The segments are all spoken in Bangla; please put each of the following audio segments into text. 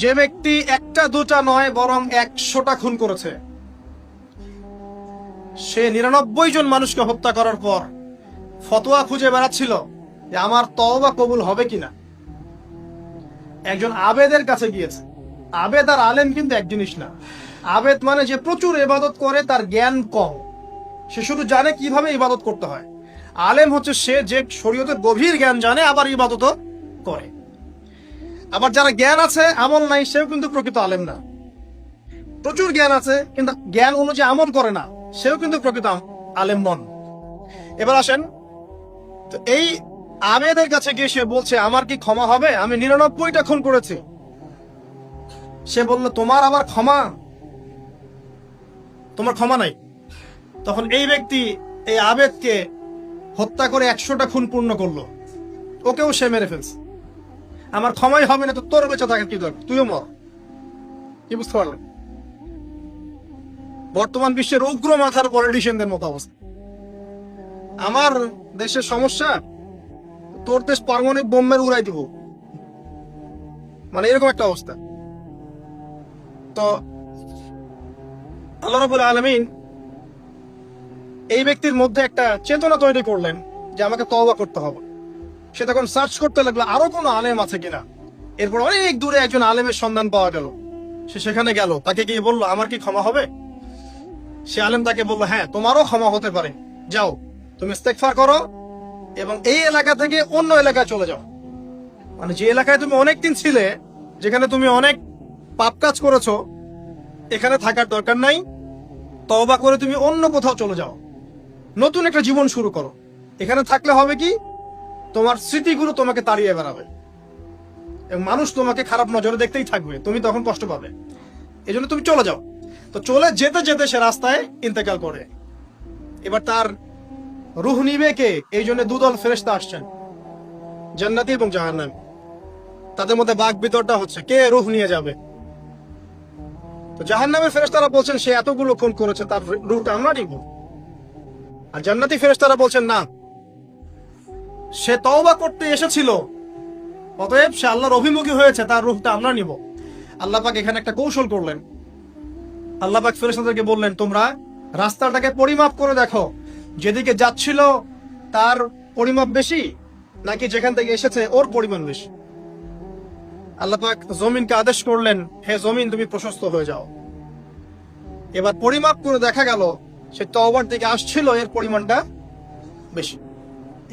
যে ব্যক্তি একটা দুটা নয় বরং 100টা খুন করেছে, সে 99 জন মানুষকে হত্যা করার পর ফতোয়া খুঁজে বেড়াচ্ছিল যে আমার তওবা কবুল হবে কিনা। একজন আবেদের কাছে গিয়েছে। আবেদ আর আলেম কিন্তু এক জিনিস না। আবেদ মানে যে প্রচুর ইবাদত করে, তার জ্ঞান কম, সে শুধু জানে কিভাবে ইবাদত করতে হয়। আলেম হচ্ছে সে যে শরীয়তের গভীর জ্ঞান জানে, আবার ইবাদতও করে। আবার যারা জ্ঞান আছে আমল নাই, সেও কিন্তু প্রকৃত আলেম না। প্রচুর জ্ঞান আছে কিন্তু জ্ঞান অনুযায়ী আমল করে না, সেও কিন্তু প্রকৃত আলেম নন। এবার আসেন, তো এই আবেদের কাছে গিয়ে সে বলছে আমার কি ক্ষমা হবে, আমি 99টা খুন করেছি। সে বলল তোমার আবার ক্ষমা, তোমার ক্ষমা নাই। তখন এই ব্যক্তি এই আবেদকে হত্যা করে 100টা খুন পূর্ণ করলো, ওকেও সে মেরে ফেলছে। আমার ক্ষমাই হবে না তো তোর বেঁচে থাকার কি দরকার, তুইও মর। কি বুঝতে পারলেন? বর্তমান বিশ্বের উগ্র মাথার পলিটিশিয়ানদের মতো অবস্থা। আমার দেশের সমস্যা, তোর দেশ পারমাণবিক বোমের উড়াই দিব, মানে এরকম একটা অবস্থা। তো আল্লাহ রাব্বুল আলামিন এই ব্যক্তির মধ্যে একটা চেতনা তৈরি করলেন যে আমাকে তওবা করতে হবে। সে তখন সার্চ করতে লাগলো আরো কোনো আলেম আছে কিনা। এরপর অনেক দূরে একজন আলেমের সন্ধান পাওয়া গেল। সে সেখানে গেল, তাকে গিয়ে বললো আমার কি ক্ষমা হবে। সে আলেম তাকে বললো হ্যাঁ, তোমারও ক্ষমা হতে পারে, যাও তুমি ইস্তেগফার করো এবং এই এলাকা থেকে অন্য এলাকায় চলে যাও। মানে যে এলাকায় তুমি অনেকদিন ছিলে, যেখানে তুমি অনেক পাপ কাজ করেছো, এখানে থাকার দরকার নাই। তওবা করে তুমি অন্য কোথাও চলে যাও, নতুন একটা জীবন শুরু করো। এখানে থাকলে হবে কি, তোমার স্মৃতিগুলো তোমাকে তাড়িয়ে বেড়াবে এবং মানুষ তোমাকে খারাপ নজরে দেখতেই থাকবে, তুমি তখন কষ্ট পাবে। এই জন্য তুমি চলে যাও। তো চলে যেতে যেতে সে রাস্তায় ইন্তেকাল করে। এবার তার রূহ নিবে কে? এই জন্য দুদল ফেরেশতা আসছেন, জান্নাতি এবং জাহান্নামী। তাদের মধ্যে বাক বিতরটা হচ্ছে কে রূহ নিয়ে যাবে। তো জাহান্নামের ফেরেশতারা বলছেন সে এতগুলো খুন করেছে, তার রূহটা আমরা নিব। আর জান্নাতি ফেরেশতারা বলছেন না, সে তওবা করতে এসেছিল, অতএব সে আল্লাহর অভিমুখী হয়েছে, তার রূহটা আমরা নিব। আল্লাহ পাক এখানে একটা কৌশল করলেন। আল্লাহ পাক ফেরেশতাদেরকে বললেন তোমরা রাস্তাটাকে পরিমাপ করে দেখো, যেদিকে যাচ্ছিল তার পরিমাপ বেশি নাকি যেখান থেকে এসেছে ওর পরিমাণ বেশি। আল্লাহ পাক জমিনকে আদেশ করলেন হে জমিন তুমি প্রশস্ত হয়ে যাও। এবার পরিমাপ করে দেখা গেল সে তওবার দিকে আসছিল, এর পরিমাণটা বেশি।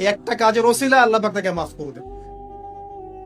এই একটা কাজের ওসিলা আল্লাহ পাক তাকে মাফ করে দেন।